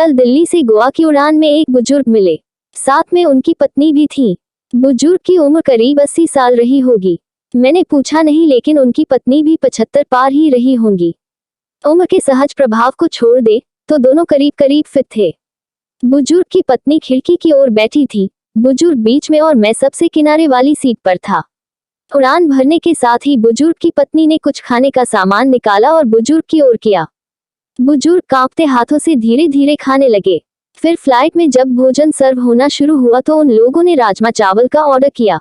कल दिल्ली से गोवा की उड़ान में एक बुजुर्ग मिले, साथ में उनकी पत्नी भी थी। बुजुर्ग की उम्र करीब 80 साल रही होगी। मैंने पूछा नहीं, लेकिन उनकी पत्नी भी 75 पार ही रही होंगी। उम्र के सहज प्रभाव को छोड़ दे तो दोनों करीब करीब फिट थे। बुजुर्ग की पत्नी खिड़की की ओर बैठी थी, बुजुर्ग बीच में और मैं सबसे किनारे वाली सीट पर था। उड़ान भरने के साथ ही बुजुर्ग की पत्नी ने कुछ खाने का सामान निकाला और बुजुर्ग की ओर किया। बुजुर्ग कांपते हाथों से धीरे धीरे खाने लगे। फिर फ्लाइट में जब भोजन सर्व होना शुरू हुआ तो उन लोगों ने राजमा चावल का ऑर्डर किया।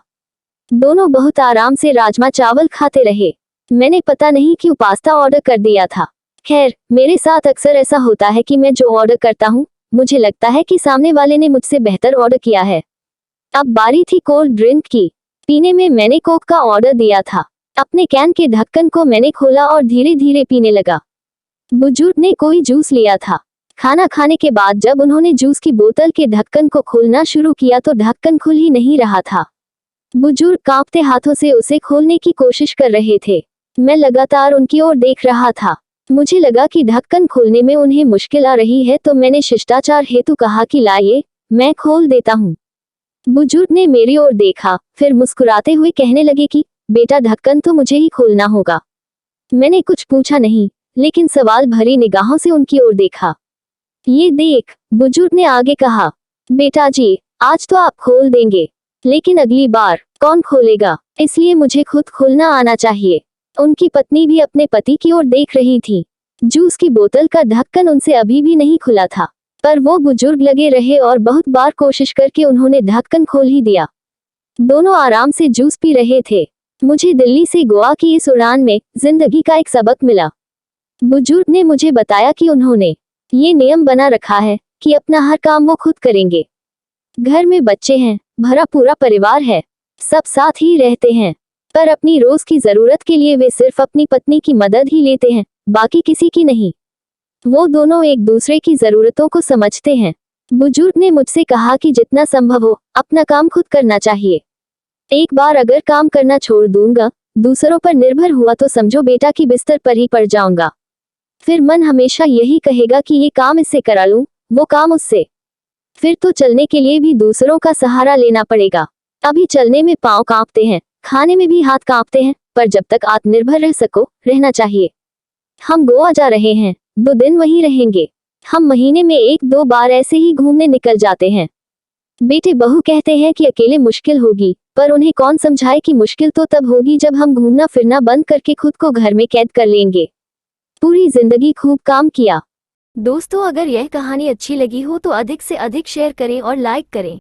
दोनों बहुत आराम से राजमा चावल खाते रहे। मैंने पता नहीं क्यों पास्ता ऑर्डर कर दिया था। खैर, मेरे साथ अक्सर ऐसा होता है कि मैं जो ऑर्डर करता हूँ, मुझे लगता है कि सामने वाले ने मुझसे बेहतर ऑर्डर किया है। अब बारी थी कोल्ड ड्रिंक की। पीने में मैंने कोक का ऑर्डर दिया था। अपने कैन के ढक्कन को मैंने खोला और धीरे धीरे पीने लगा। बुजुर्ग ने कोई जूस लिया था। खाना खाने के बाद जब उन्होंने जूस की बोतल के ढक्कन को खोलना शुरू किया तो ढक्कन खुल ही नहीं रहा था। बुजुर्ग कांपते हाथों से उसे खोलने की कोशिश कर रहे थे। मैं लगातार उनकी ओर देख रहा था। मुझे लगा कि ढक्कन खोलने में उन्हें मुश्किल आ रही है, तो मैंने शिष्टाचार हेतु कहा कि लाइए, मैं खोल देता हूँ। बुजुर्ग ने मेरी ओर देखा, फिर मुस्कुराते हुए कहने लगे कि बेटा, ढक्कन तो मुझे ही खोलना होगा। मैंने कुछ पूछा नहीं, लेकिन सवाल भरी निगाहों से उनकी ओर देखा। ये देख, बुजुर्ग ने आगे कहा, बेटा जी, आज तो आप खोल देंगे, लेकिन अगली बार कौन खोलेगा, इसलिए मुझे खुद खोलना आना चाहिए। उनकी पत्नी भी अपने पति की ओर देख रही थी। जूस की बोतल का ढक्कन उनसे अभी भी नहीं खुला था, पर वो बुजुर्ग लगे रहे और बहुत बार कोशिश करके उन्होंने ढक्कन खोल ही दिया। दोनों आराम से जूस पी रहे थे। मुझे दिल्ली से गोवा की इस उड़ान में जिंदगी का एक सबक मिला। बुजुर्ग ने मुझे बताया कि उन्होंने ये नियम बना रखा है कि अपना हर काम वो खुद करेंगे। घर में बच्चे हैं, भरा पूरा परिवार है, सब साथ ही रहते हैं, पर अपनी रोज की जरूरत के लिए वे सिर्फ अपनी पत्नी की मदद ही लेते हैं, बाकी किसी की नहीं। वो दोनों एक दूसरे की जरूरतों को समझते हैं। बुजुर्ग ने मुझसे कहा कि जितना संभव हो अपना काम खुद करना चाहिए। एक बार अगर काम करना छोड़ दूंगा, दूसरों पर निर्भर हुआ तो समझो बेटा कि बिस्तर पर ही पड़ जाऊंगा। फिर मन हमेशा यही कहेगा कि ये काम इससे करा लूं, वो काम उससे। फिर तो चलने के लिए भी दूसरों का सहारा लेना पड़ेगा। अभी चलने में पांव कांपते हैं, खाने में भी हाथ कांपते हैं, पर जब तक आत्मनिर्भर रह सको, रहना चाहिए। हम गोवा जा रहे हैं, 2 दिन वहीं रहेंगे। हम महीने में 1-2 बार ऐसे ही घूमने निकल जाते हैं। बेटे बहू कहते हैं कि अकेले मुश्किल होगी, पर उन्हें कौन समझाए कि मुश्किल तो तब होगी जब हम घूमना फिरना बंद करके खुद को घर में कैद कर लेंगे। पूरी जिंदगी खूब काम किया। दोस्तों, अगर यह कहानी अच्छी लगी हो तो अधिक से अधिक शेयर करें और लाइक करें।